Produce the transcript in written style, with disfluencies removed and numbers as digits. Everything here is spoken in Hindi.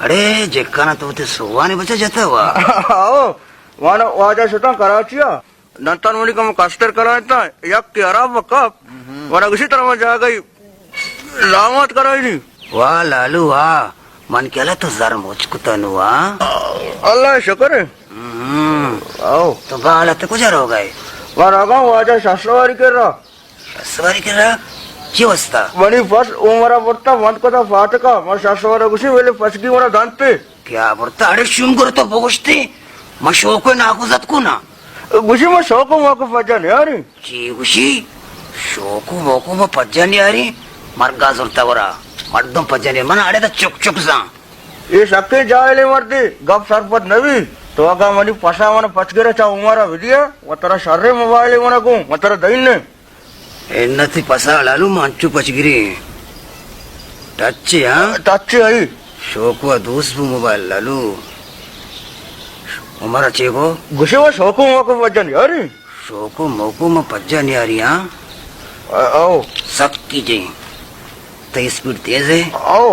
अरे जेक्का ना तो ते सोवाने बचा जाता हुआ आओ वाना वाजा सुता कराचिया नंतर मुझे कम कास्टर कराया था या क्यारा बकअप वाना किसी तरह में जा गई लामत कराई नहीं वाह लालू वाह मन केला तो जर मुझकुतन हुआ अल्लाह शुक्र है आओ तो बाल तो कुछ हो गए वाना का वाजा शास्त्रवारी कर रहा सवारी कर रहा जी वस्ता वनी फस उमरा पड़ता मत को था फाटका मर शास्त्रवारी कुछ वेले फस की वाना दांत पे क्या बोलता अरे शुम करो तो बोगस्ती मशोको ना कुजत को ना गुशी में शौको मौको फजा नहीं आ रही जी गुशी शोको मोको में पज्जा नहीं आ रही मर्गा जुरता वरा मर्दम पज्जा नहीं मन आड़े तो चुक चुक जा ये सबके जाए ले मर्दी गप सरपत नवी तो अगर मनी पसा मन पच गिरे चा उमरा विदिया वो तेरा शर्रे मोबाइल मना को वो तेरा दही ने एन्नती पसा लालू मंचू पचगिरी टच हाँ टच आई शोको दोस्त भी मोबाइल लालू उमरा चेको गुशी में शौको मौको फजा नहीं आ रही शोको मोको में पज्जा नहीं आ रही हाँ आओ सब की जी तो स्पीड तेज है आओ